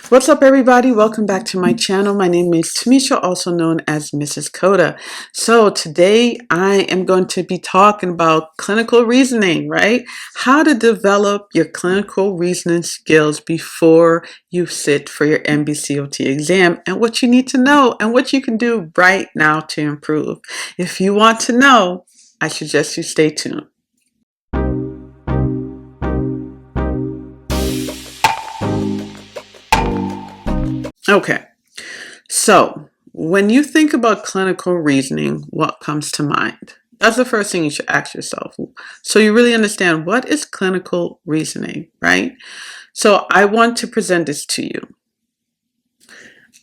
What's up, everybody? Welcome back to my channel. My name is Tamisha, also known as Mrs. COTA. So today I am going to be talking about clinical reasoning, right? How to develop your clinical reasoning skills before you sit for your NBCOT exam, and what you need to know and what you can do right now to improve. If you want to know, I suggest you stay tuned. Okay. So, when you think about clinical reasoning, what comes to mind? That's the first thing you should ask yourself. So you really understand, what is clinical reasoning, right? So I want to present this to you.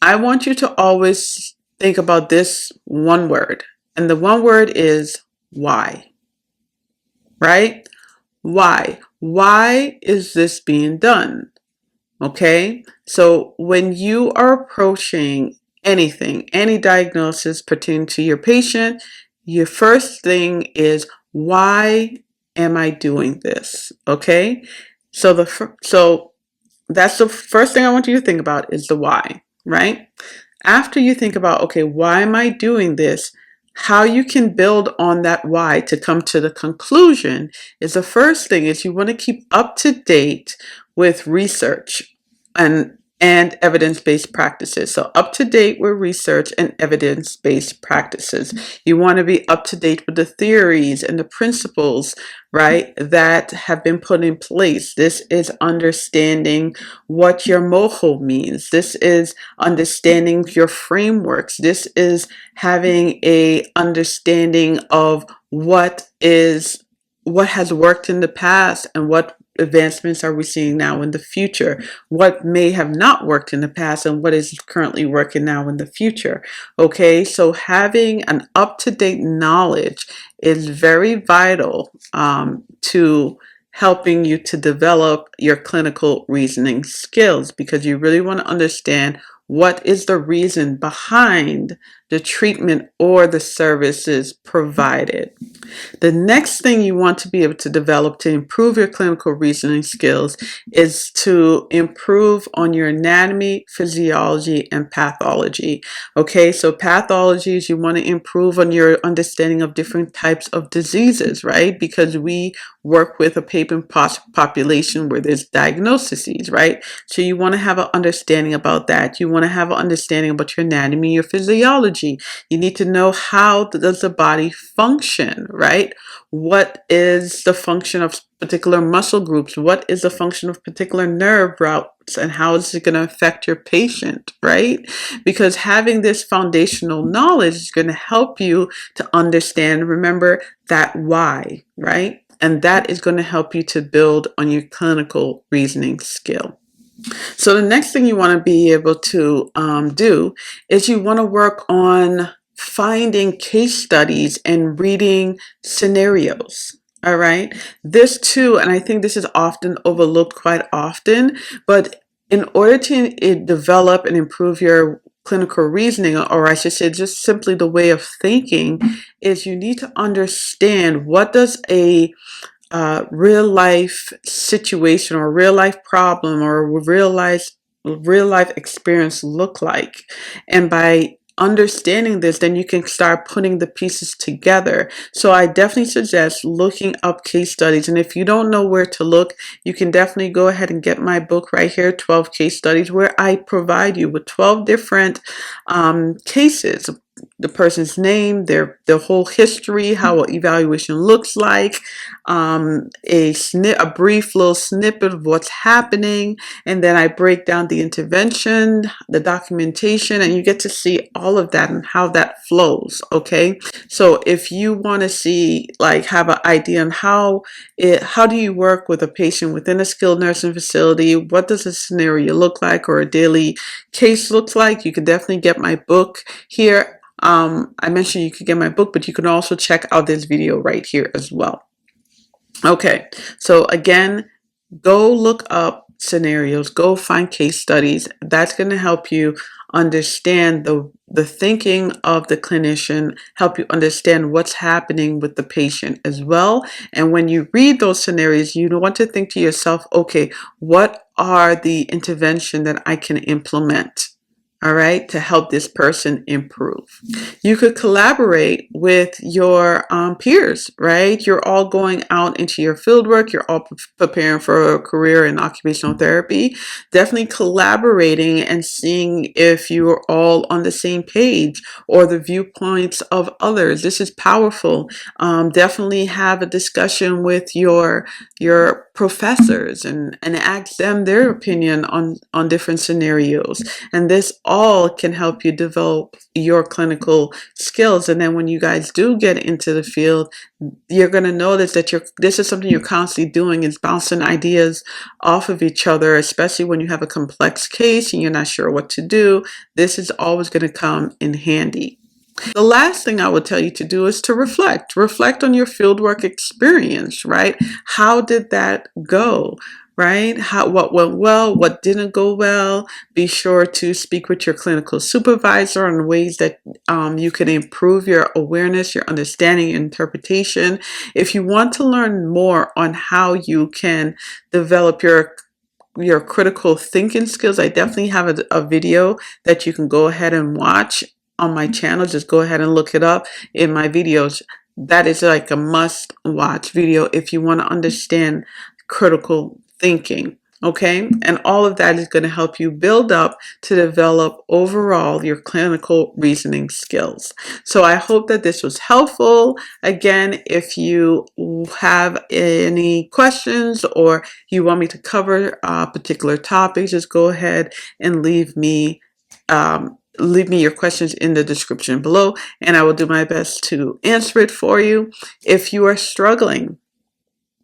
I want you to always think about this one word, and the one word is why, right? Why? Why is this being done? Okay, so when you are approaching anything, any diagnosis pertaining to your patient, your first thing is, why am I doing this? Okay, so that's the first thing I want you to think about, is the why, right? After you think about, okay, why am I doing this? How you can build on that why to come to the conclusion is, the first thing is, you want to keep up to date with research and evidence-based practices. So up to date with research and evidence-based practices. You want to be up to date with the theories and the principles, right, that have been put in place. This is understanding what your MOHO means. This is understanding your frameworks. This is having a understanding of what has worked in the past and what advancements are we seeing now in the future, what may have not worked in the past and what is currently working now in the future. Okay, so having an up-to-date knowledge is very vital to helping you to develop your clinical reasoning skills, because you really want to understand what is the reason behind the treatment or the services provided. The next thing you want to be able to develop to improve your clinical reasoning skills is to improve on your anatomy, physiology, and pathology. Okay, so pathology is, you want to improve on your understanding of different types of diseases, right? Because we work with a patient population where there's diagnoses, right? So you want to have an understanding about that. You want to have an understanding about your anatomy, your physiology. You need to know, how does the body function, right? What is the function of particular muscle groups? What is the function of particular nerve routes? And how is it going to affect your patient, right? Because having this foundational knowledge is going to help you to understand, remember, that why, right? And that is going to help you to build on your clinical reasoning skill. So the next thing you want to be able to do is, you want to work on finding case studies and reading scenarios. All right. This too, and I think this is often overlooked quite often, but in order to develop and improve your clinical reasoning, or I should say just simply the way of thinking, is you need to understand, what does a real life situation or real life problem or real life experience look like. And by understanding this, then you can start putting the pieces together. So I definitely suggest looking up case studies. And if you don't know where to look, you can definitely go ahead and get my book right here, 12 Case Studies, where I provide you with 12 different cases, the person's name, their whole history, how an evaluation looks like, a brief little snippet of what's happening, and then I break down the intervention, the documentation, and you get to see all of that and how that flows. Okay, so if you want to see, like, have an idea on how do you work with a patient within a skilled nursing facility, what does a scenario look like, or a daily case looks like, you can definitely get my book here. I mentioned you could get my book, but you can also check out this video right here as well. Okay, so again, go look up scenarios, go find case studies. That's going to help you understand the thinking of the clinician, help you understand what's happening with the patient as well. And when you read those scenarios, you want to think to yourself, okay, what are the intervention that I can implement? All right, to help this person improve. You could collaborate with your peers, right? You're all going out into your field work. You're all preparing for a career in occupational therapy. Definitely collaborating and seeing if you are all on the same page or the viewpoints of others. This is powerful. Definitely have a discussion with your professors and ask them their opinion on different scenarios. And this all can help you develop your clinical skills. And then when you guys do get into the field, you're going to notice that this is something you're constantly doing, is bouncing ideas off of each other, especially when you have a complex case and you're not sure what to do. This is always going to come in handy. The last thing I would tell you to do is to reflect. Reflect on your fieldwork experience, right? How did that go? Right? What went well, what didn't go well. Be sure to speak with your clinical supervisor on ways that you can improve your awareness, your understanding, your interpretation. If you want to learn more on how you can develop your critical thinking skills, I definitely have a video that you can go ahead and watch on my channel. Just go ahead and look it up in my videos. That is like a must watch video if you want to understand critical thinking. Okay, and all of that is going to help you build up to develop overall your clinical reasoning skills. So I hope that this was helpful. Again, if you have any questions or you want me to cover a particular topic, just go ahead and leave me your questions in the description below, and I will do my best to answer it for you. If you are struggling,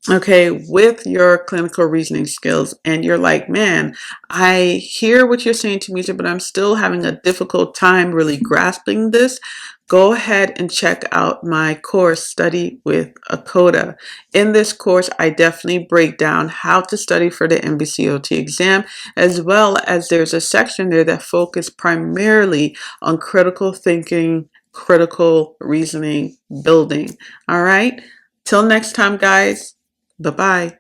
okay, with your clinical reasoning skills and you're like, man, I hear what you're saying to me, but I'm still having a difficult time really grasping this, go ahead and check out my course, Study with a COTA. In this course, I definitely break down how to study for the NBCOT exam, as well as there's a section there that focuses primarily on critical thinking, critical reasoning building. All right, till next time, guys. Bye-bye.